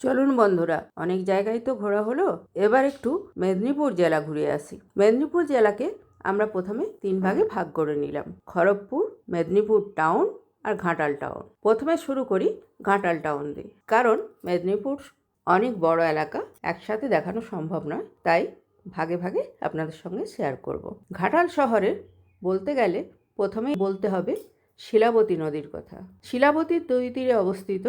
চলুন বন্ধুরা, অনেক জায়গায় তো ঘোরা হলো, এবার একটু মেদিনীপুর জেলা ঘুরে আসি। মেদিনীপুর জেলাকে আমরা প্রথমে 3 ভাগে ভাগ করে নিলাম: খড়গপুর, মেদিনীপুর টাউন আর ঘাটাল টাউন। প্রথমে শুরু করি ঘাটাল টাউন দিয়ে, কারণ মেদিনীপুর অনেক বড় এলাকা, একসাথে দেখানো সম্ভব নয়, তাই ভাগে ভাগে আপনাদের সঙ্গে শেয়ার করব। ঘাটাল শহরের বলতে গেলে প্রথমেই বলতে হবে শিলাবতী নদীর কথা। শিলাবতীর দুই তীরে অবস্থিত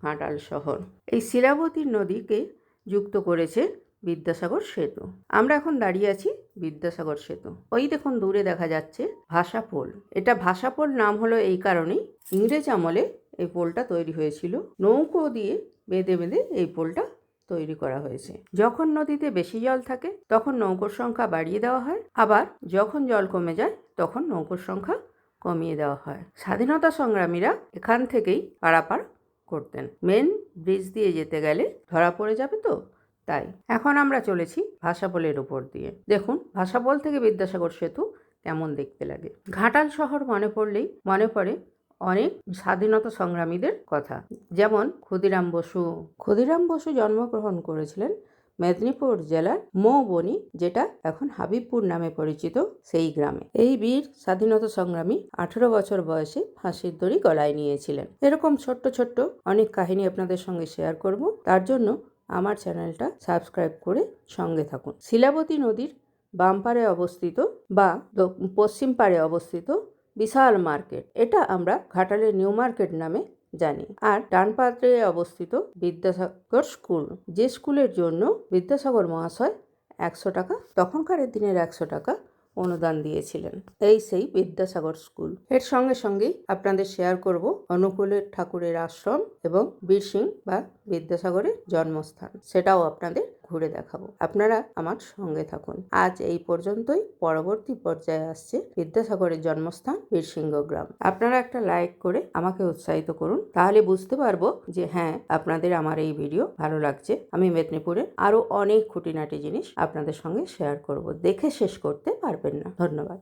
ঘাটাল শহর। এই শিলাবতী নদীকে যুক্ত করেছে বিদ্যাসাগর সেতু। আমরা এখন দাঁড়িয়ে আছি বিদ্যাসাগর সেতু। ওই দেখুন দূরে দেখা যাচ্ছে ভাষাপোল। এটা ভাষাপোল নাম হলো এই কারণেই, ইংরেজ আমলে এই পোলটা তৈরি হয়েছিল। নৌকো দিয়ে বেঁধে বেঁধে এই পোলটা তৈরি করা হয়েছে। যখন নদীতে বেশি জল থাকে তখন নৌকোর সংখ্যা বাড়িয়ে দেওয়া হয়, আবার যখন জল কমে যায় তখন নৌকোর সংখ্যা কমিয়ে দেওয়া হয়। স্বাধীনতা সংগ্রামীরা এখান থেকেই পারাপার করতেন। মেন ব্রিজ দিয়ে যেতে গেলে ধরা পড়ে যাবে, তো তাই এখন আমরা চলেছি ভাষাপোলের উপর দিয়ে। দেখুন ভাষাপোল থেকে বিদ্যাসাগর সেতু কেমন দেখতে লাগে। ঘাটাল শহর মনে পড়লেই মনে পড়ে অনেক স্বাধীনতা সংগ্রামীদের কথা, যেমন ক্ষুদিরাম বসু জন্মগ্রহণ করেছিলেন মেদিনীপুর জেলার মৌবনি, যেটা এখন হাবিবপুর নামে পরিচিত, সেই গ্রামে। এই বীর স্বাধীনতা সংগ্রামী 18 বছর বয়সে ফাঁসির দড়ি গলায় নিয়েছিলেন। এরকম ছোট্ট ছোট্ট অনেক কাহিনী আপনাদের সঙ্গে শেয়ার করব, তার জন্য আমার চ্যানেলটা সাবস্ক্রাইব করে সঙ্গে থাকুন। শিলাবতী নদীর বাম পারে অবস্থিত বা পশ্চিম পারে অবস্থিত বিশাল মার্কেট, এটা আমরা ঘাটালের নিউ মার্কেট নামে জানি। আর ডান পাত্রে অবস্থিত বিদ্যাসাগর স্কুল, যে স্কুলের জন্য বিদ্যাসাগর মহাশয় 100 টাকা, তখনকার দিনের 100 টাকা অনুদান দিয়েছিলেন। এই সেই বিদ্যাসাগর স্কুল। এর সঙ্গে সঙ্গেই আপনাদের শেয়ার করব অনুকূলের ঠাকুরের আশ্রম এবং বীরসিং বা বিদ্যাসাগরের জন্মস্থান, সেটাও আপনাদের ঘুরে দেখাবো। আপনারা আমার সঙ্গে থাকুন। আজ এই পর্যন্তই। পরবর্তী পর্যায়ে আসছে বিদ্যাসাগরের জন্মস্থান বীরসিংহ গ্রাম। আপনারা একটা লাইক করে আমাকে উৎসাহিত করুন, তাহলে বুঝতে পারবো যে হ্যাঁ, আপনাদের আমার এই ভিডিও ভালো লাগছে। আমি মেদিনীপুরের আরো অনেক খুঁটিনাটি জিনিস আপনাদের সঙ্গে শেয়ার করব, দেখে শেষ করতে পারবেন না। ধন্যবাদ।